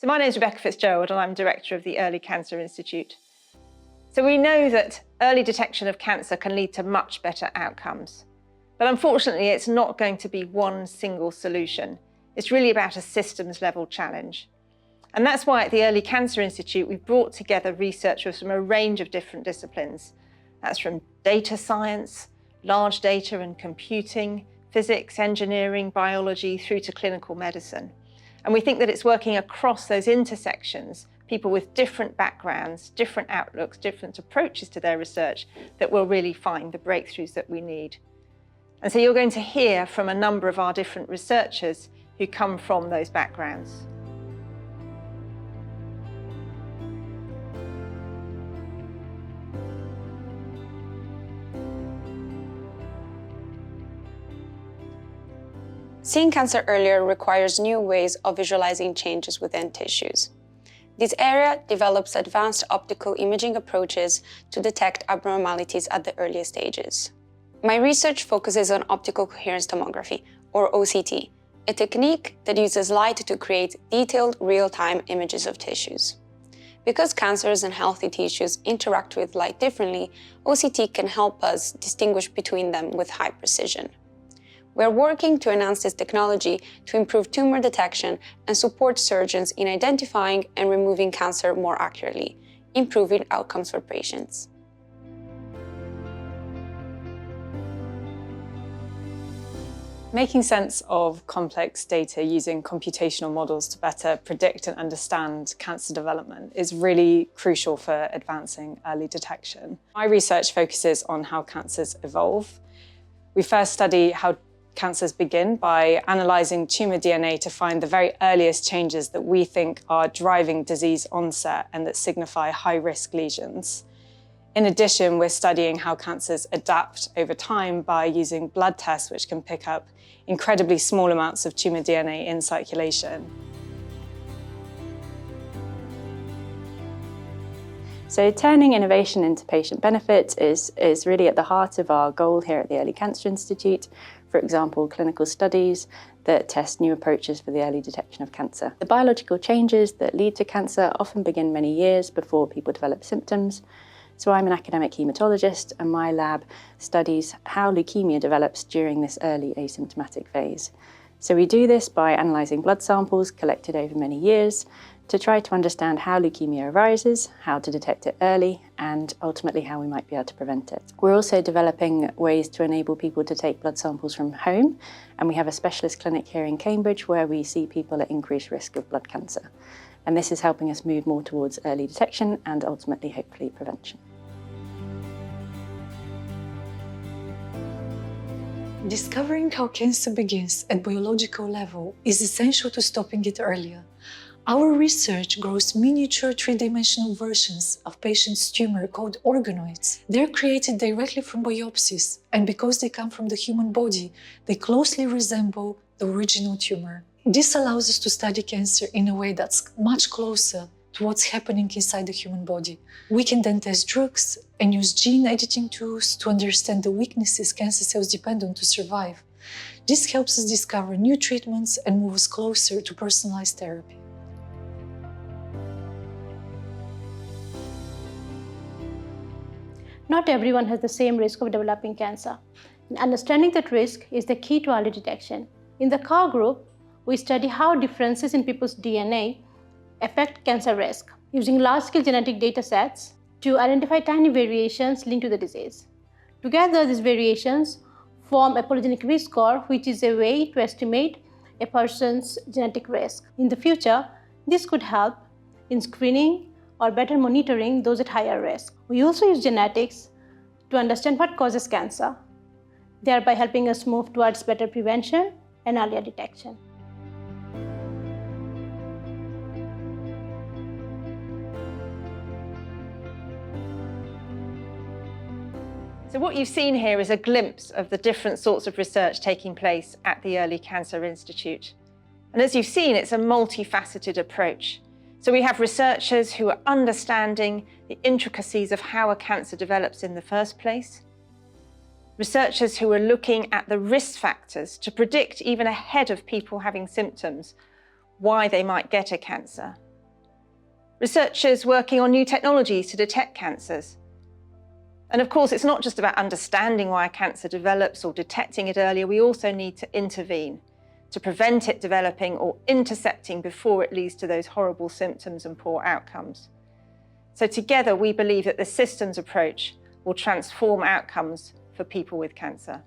So my name is Rebecca Fitzgerald and I'm Director of the Early Cancer Institute. So we know that early detection of cancer can lead to much better outcomes. But unfortunately, it's not going to be one single solution. It's really about a systems level challenge. And that's why at the Early Cancer Institute, we've brought together researchers from a range of different disciplines. That's from data science, large data and computing, physics, engineering, biology, through to clinical medicine. And we think that it's working across those intersections, people with different backgrounds, different outlooks, different approaches to their research, that will really find the breakthroughs that we need. And so you're going to hear from a number of our different researchers who come from those backgrounds. Seeing cancer earlier requires new ways of visualizing changes within tissues. This area develops advanced optical imaging approaches to detect abnormalities at the earliest stages. My research focuses on optical coherence tomography, or OCT, a technique that uses light to create detailed, real-time images of tissues. Because cancers and healthy tissues interact with light differently, OCT can help us distinguish between them with high precision. We're working to enhance this technology to improve tumor detection and support surgeons in identifying and removing cancer more accurately, improving outcomes for patients. Making sense of complex data using computational models to better predict and understand cancer development is really crucial for advancing early detection. My research focuses on how cancers evolve. We first study how cancers begin by analysing tumour DNA to find the very earliest changes that we think are driving disease onset and that signify high-risk lesions. In addition, we're studying how cancers adapt over time by using blood tests which can pick up incredibly small amounts of tumour DNA in circulation. So turning innovation into patient benefit is really at the heart of our goal here at the Early Cancer Institute. For example, clinical studies that test new approaches for the early detection of cancer. The biological changes that lead to cancer often begin many years before people develop symptoms. So I'm an academic haematologist and my lab studies how leukemia develops during this early asymptomatic phase. So we do this by analysing blood samples collected over many years to try to understand how leukemia arises, how to detect it early, and ultimately how we might be able to prevent it. We're also developing ways to enable people to take blood samples from home, and we have a specialist clinic here in Cambridge where we see people at increased risk of blood cancer. And this is helping us move more towards early detection and ultimately, hopefully, prevention. Discovering how cancer begins at biological level is essential to stopping it earlier. Our research grows miniature three-dimensional versions of patients' tumor called organoids. They're created directly from biopsies, and because they come from the human body, they closely resemble the original tumor. This allows us to study cancer in a way that's much closer to what's happening inside the human body. We can then test drugs and use gene editing tools to understand the weaknesses cancer cells depend on to survive. This helps us discover new treatments and move us closer to personalized therapy. Not everyone has the same risk of developing cancer. And understanding that risk is the key to early detection. In the CAR group, we study how differences in people's DNA affect cancer risk, using large-scale genetic data sets to identify tiny variations linked to the disease. Together, these variations form a polygenic risk score, which is a way to estimate a person's genetic risk. In the future, this could help in screening or better monitoring those at higher risk. We also use genetics to understand what causes cancer, thereby helping us move towards better prevention and earlier detection. So what you've seen here is a glimpse of the different sorts of research taking place at the Early Cancer Institute. And as you've seen, it's a multifaceted approach. So we have researchers who are understanding the intricacies of how a cancer develops in the first place, researchers who are looking at the risk factors to predict, even ahead of people having symptoms, why they might get a cancer, researchers working on new technologies to detect cancers. And of course, it's not just about understanding why a cancer develops or detecting it earlier, we also need to intervene to prevent it developing or intercepting before it leads to those horrible symptoms and poor outcomes. So together, we believe that the systems approach will transform outcomes for people with cancer.